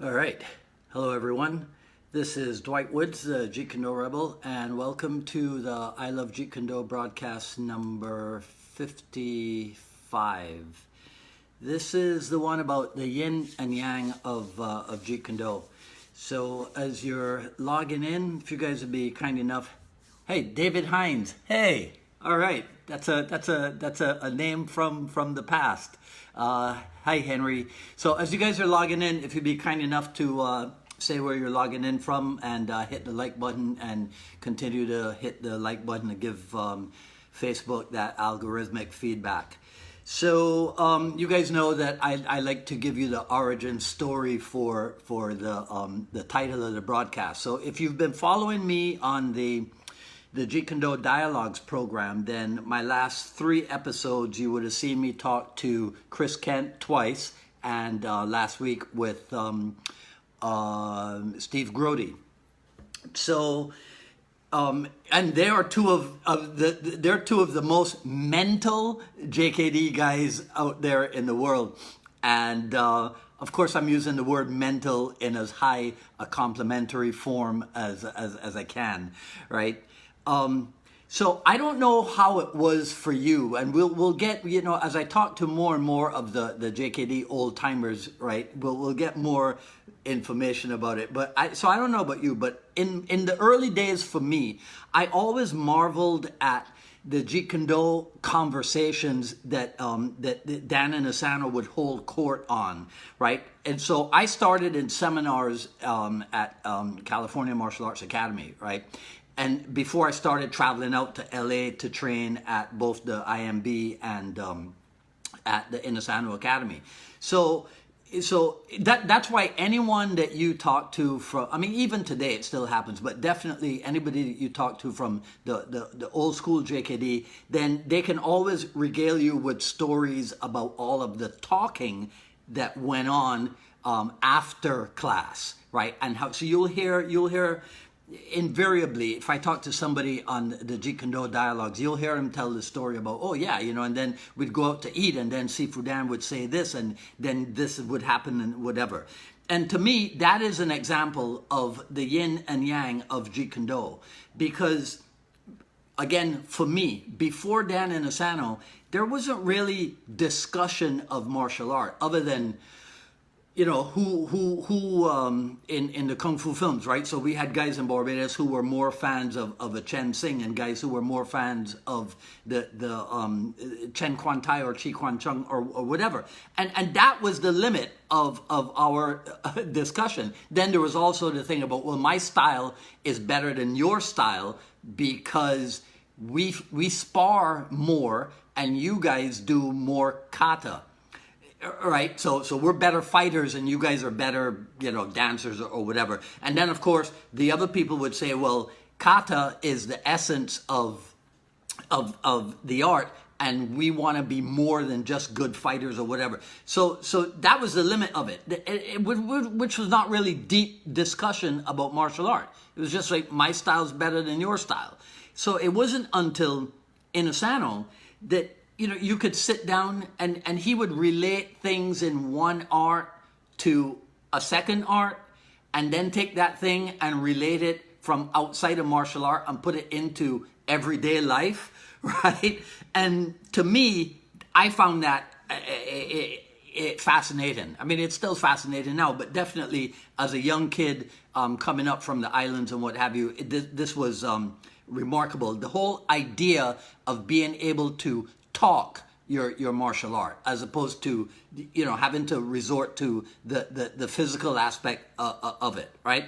All right. Hello, everyone. This is Dwight Woods, the Jeet Kune Rebel, and welcome to the I Love Jeet Kune broadcast number 55. This is the one about the yin and yang of Jeet Kune. So as you're logging in, if you guys would be kind enough, hey, David Hines, hey, all right, that's a name from the past. Hi, Henry. So as you guys are logging in, if you'd be kind enough to say where you're logging in from and hit the like button and continue to hit the like button to give Facebook that algorithmic feedback. So you guys know that I like to give you the origin story for the title of the broadcast. So if you've been following me on the Jeet Kune Dialogues program, then my last 3 episodes you would have seen me talk to Chris Kent twice, and last week with Steve Grody. So and they are two of the most mental JKD guys out there in the world, and of course I'm using the word mental in as high a complimentary form as I can, right? So I don't know how it was for you, and we'll get, you know, as I talk to more and more of the JKD old timers, right? We'll get more information about it. But I don't know about you, but in the early days for me, I always marveled at the Jeet Kune conversations that Dan and Asano would hold court on, right? And so I started in seminars at California Martial Arts Academy, right? And before I started traveling out to LA to train at both the IMB and at the Asano Academy. So that's why anyone that you talk to from, I mean, even today it still happens, but definitely anybody that you talk to from the old school JKD, then they can always regale you with stories about all of the talking that went on after class, right? And how, so you'll hear invariably, if I talk to somebody on the Jeet Kune Dialogues, you'll hear him tell the story about, oh yeah, you know, and then we'd go out to eat, and then Sifu Dan would say this, and then this would happen, and whatever. And to me, that is an example of the yin and yang of Jeet Kune, because again, for me, before Dan and Asano, there wasn't really discussion of martial art other than, you know, who in the Kung Fu films, right? So we had guys in Barbados who were more fans of a Chen Sing, and guys who were more fans of the Chen Quan Tai or Chi Quan Chung or whatever. And that was the limit of our discussion. Then there was also the thing about, well, my style is better than your style because we spar more and you guys do more kata. Right, so we're better fighters and you guys are better, you know, dancers or whatever. And then of course the other people would say, well, kata is the essence of the art, and we want to be more than just good fighters or whatever. So that was the limit of it, which was not really deep discussion about martial art. It was just like, my style's better than your style. So it wasn't until in Asano that, you know, you could sit down and he would relate things in one art to a second art, and then take that thing and relate it from outside of martial art and put it into everyday life, right? And to me, I found that fascinating. I mean, it's still fascinating now, but definitely as a young kid coming up from the islands and what have you, this was remarkable. The whole idea of being able to talk your martial art, as opposed to, you know, having to resort to the physical aspect of it, right?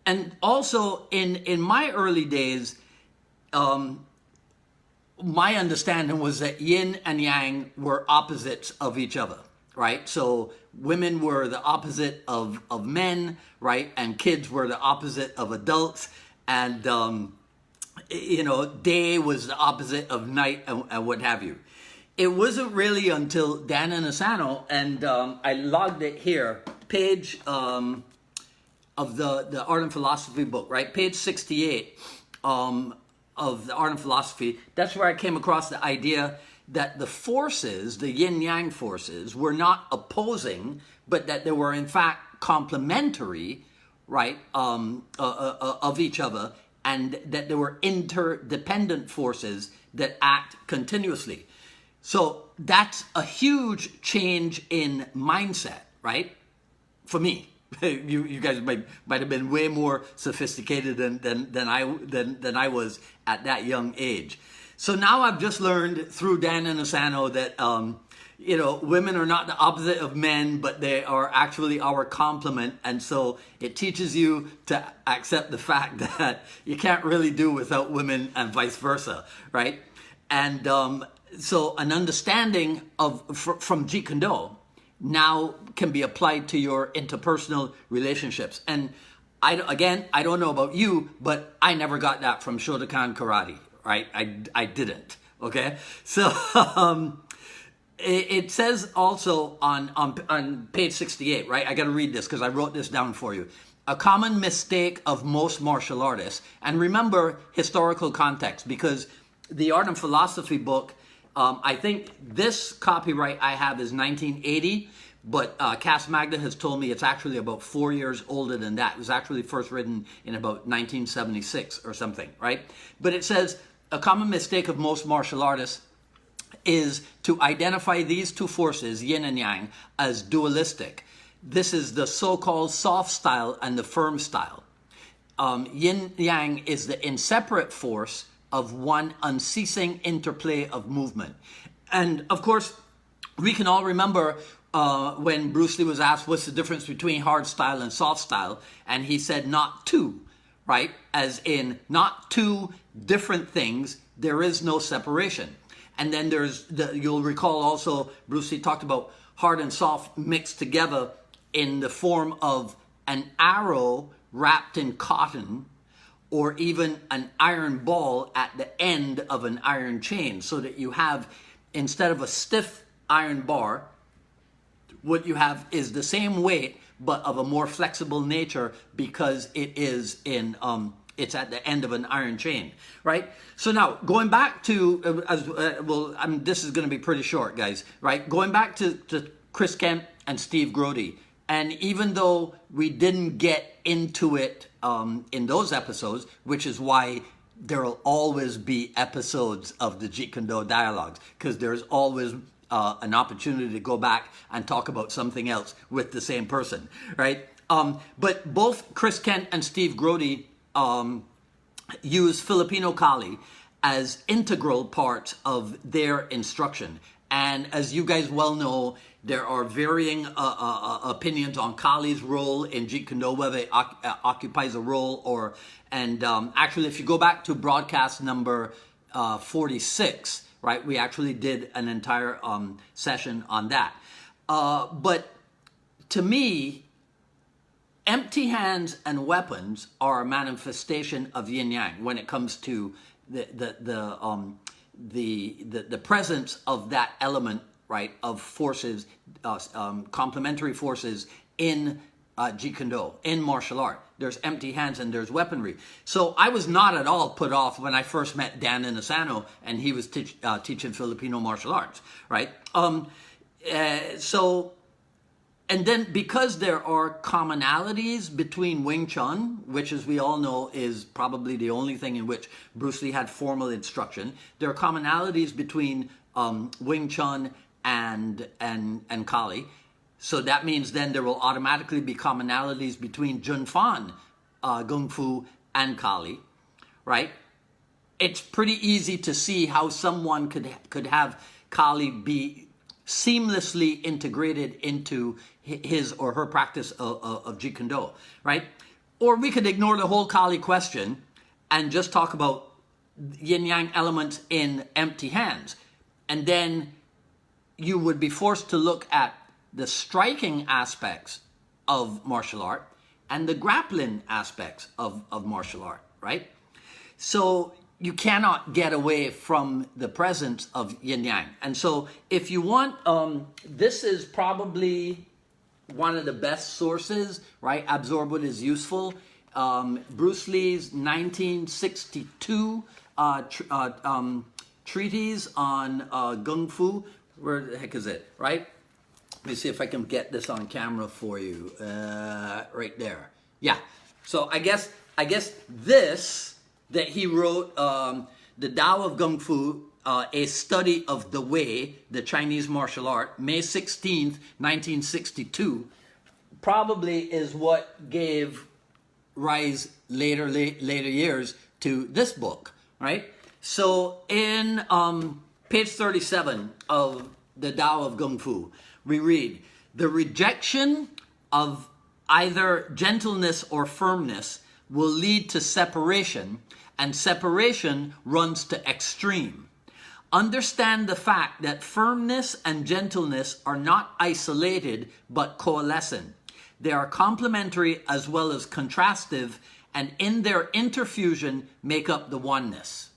And also in my early days, my understanding was that yin and yang were opposites of each other, right? So women were the opposite of men, right? And kids were the opposite of adults, and you know, day was the opposite of night, and what have you. It wasn't really until Dan and Asano, and I logged it here, page of the Art and Philosophy book, right? Page 68 of the Art and Philosophy. That's where I came across the idea that the forces, the yin-yang forces, were not opposing, but that they were in fact complementary, right, of each other, and that there were interdependent forces that act continuously. So that's a huge change in mindset, right? For me. You guys might have been way more sophisticated than I was at that young age. So now I've just learned through Dan Inosanto that women are not the opposite of men, but they are actually our complement. And so it teaches you to accept the fact that you can't really do without women and vice versa, right? And so an understanding from Jeet Kune now can be applied to your interpersonal relationships. And I don't know about you, but I never got that from Shotokan Karate, right? I didn't, okay? So it says also on page 68, right? I got to read this because I wrote this down for you. A common mistake of most martial artists, and remember historical context, because the Art and Philosophy book, I think this copyright I have is 1980, but Cass Magda has told me it's actually about 4 years older than that. It was actually first written in about 1976 or something, right? But it says, a common mistake of most martial artists is to identify these two forces, yin and yang, as dualistic. This is the so-called soft style and the firm style. Yin-yang is the inseparate force of one unceasing interplay of movement. And of course, we can all remember when Bruce Lee was asked what's the difference between hard style and soft style, and he said not two, right? As in not two different things, there is no separation. And then you'll recall also Bruce Lee talked about hard and soft mixed together in the form of an arrow wrapped in cotton, or even an iron ball at the end of an iron chain, so that you have, instead of a stiff iron bar, what you have is the same weight, but of a more flexible nature, because it is it's at the end of an iron chain, right? So now, going back to, this is going to be pretty short, guys, right? Going back to Chris Kent and Steve Grody, and even though we didn't get into it in those episodes, which is why there will always be episodes of the Jeet Kune dialogues, because there's always an opportunity to go back and talk about something else with the same person, right? But both Chris Kent and Steve Grody use Filipino Kali as integral part of their instruction. And as you guys well know, there are varying opinions on Kali's role in Jeet Kune, whether it occupies a role or, actually if you go back to broadcast number 46, right, we actually did an entire session on that. But to me, empty hands and weapons are a manifestation of yin yang when it comes to the presence of that element, right, of forces, complementary forces in Jeet Kune, in martial art. There's empty hands and there's weaponry. So I was not at all put off when I first met Dan Inosanto and he was teaching Filipino martial arts, right? And then because there are commonalities between Wing Chun, which as we all know is probably the only thing in which Bruce Lee had formal instruction, there are commonalities between Wing Chun and Kali. So that means then there will automatically be commonalities between Jun Fan, Kung Fu, and Kali, right? It's pretty easy to see how someone could have Kali be seamlessly integrated into his or her practice of Jeet Kune, right? Or we could ignore the whole Kali question and just talk about yin-yang elements in empty hands. And then you would be forced to look at the striking aspects of martial art and the grappling aspects of martial art, right? So you cannot get away from the presence of yin-yang. And so if you want, this is probably one of the best sources, right? Absorb What Is Useful. Bruce Lee's 1962 treatise on Kung Fu. Where the heck is it, right? Let me see if I can get this on camera for you. Right there. Yeah. So I guess this that he wrote, The Tao of Kung Fu, a study of the Way, the Chinese martial art, May 16th, 1962, probably is what gave rise later years to this book, right? So in page 37 of The Tao of Kung Fu, we read, the rejection of either gentleness or firmness will lead to separation, and separation runs to extreme. Understand the fact that firmness and gentleness are not isolated but coalescent. They are complementary as well as contrastive, and in their interfusion make up the oneness.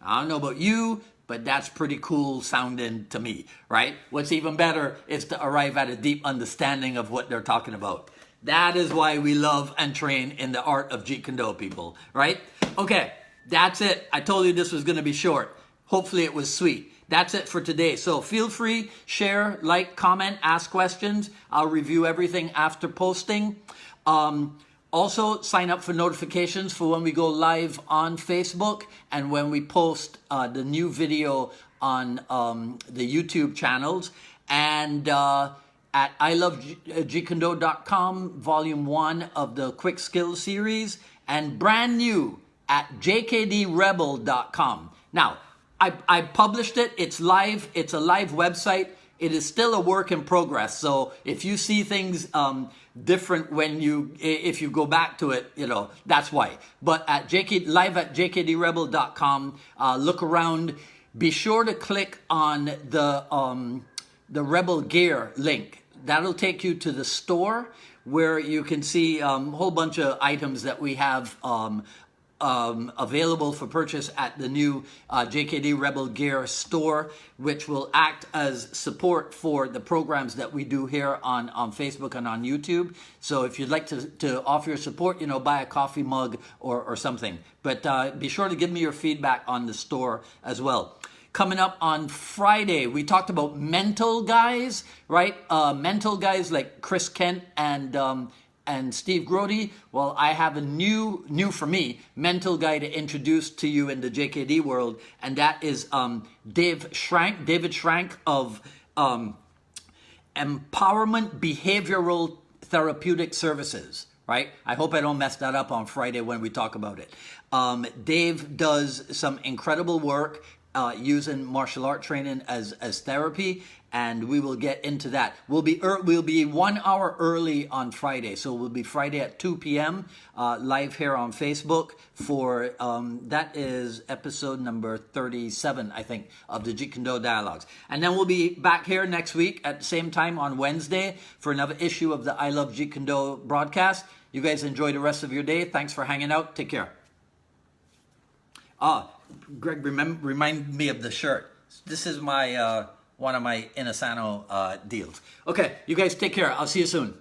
I don't know about you, but that's pretty cool sounding to me, right? What's even better is to arrive at a deep understanding of what they're talking about. That is why we love and train in the art of Jeet Kune, people, right? Okay, that's it. I told you this was going to be short. Hopefully it was sweet. That's it for today. So feel free, share, like, comment, ask questions. I'll review everything after posting. Also, sign up for notifications for when we go live on Facebook and when we post the new video on the YouTube channels. And at ilovejeetkundo.com, volume 1 of the Quick Skills series, and brand new at jkdrebel.com. Now, I published it. It's live. It's a live website. It is still a work in progress. So if you see things different if you go back to it, you know, that's why. But at live at jkdrebel.com, look around. Be sure to click on the Rebel Gear link. That'll take you to the store where you can see a whole bunch of items that we have available for purchase at the new JKD Rebel Gear store, which will act as support for the programs that we do here on Facebook and on YouTube. So if you'd like to offer your support, you know, buy a coffee mug or something. But be sure to give me your feedback on the store as well. Coming up on Friday, we talked about mental guys, right? Mental guys like Chris Kent and Steve Grody. Well, I have a new for me, mental guy to introduce to you in the JKD world, and that is David Schrank of Empowerment Behavioral Therapeutic Services, right? I hope I don't mess that up on Friday when we talk about it. Dave does some incredible work using martial art training as therapy, and we will get into that. We'll be 1 hour early on Friday, so we'll be Friday at 2 p.m. Live here on Facebook for that is episode number 37, I think, of the Jeet Kune Dialogues. And then we'll be back here next week at the same time on Wednesday for another issue of the I Love Jeet Kune broadcast. You guys enjoy the rest of your day. Thanks for hanging out. Take care. Greg, remind me of the shirt. This is my one of my Inasano deals. Okay, you guys take care. I'll see you soon.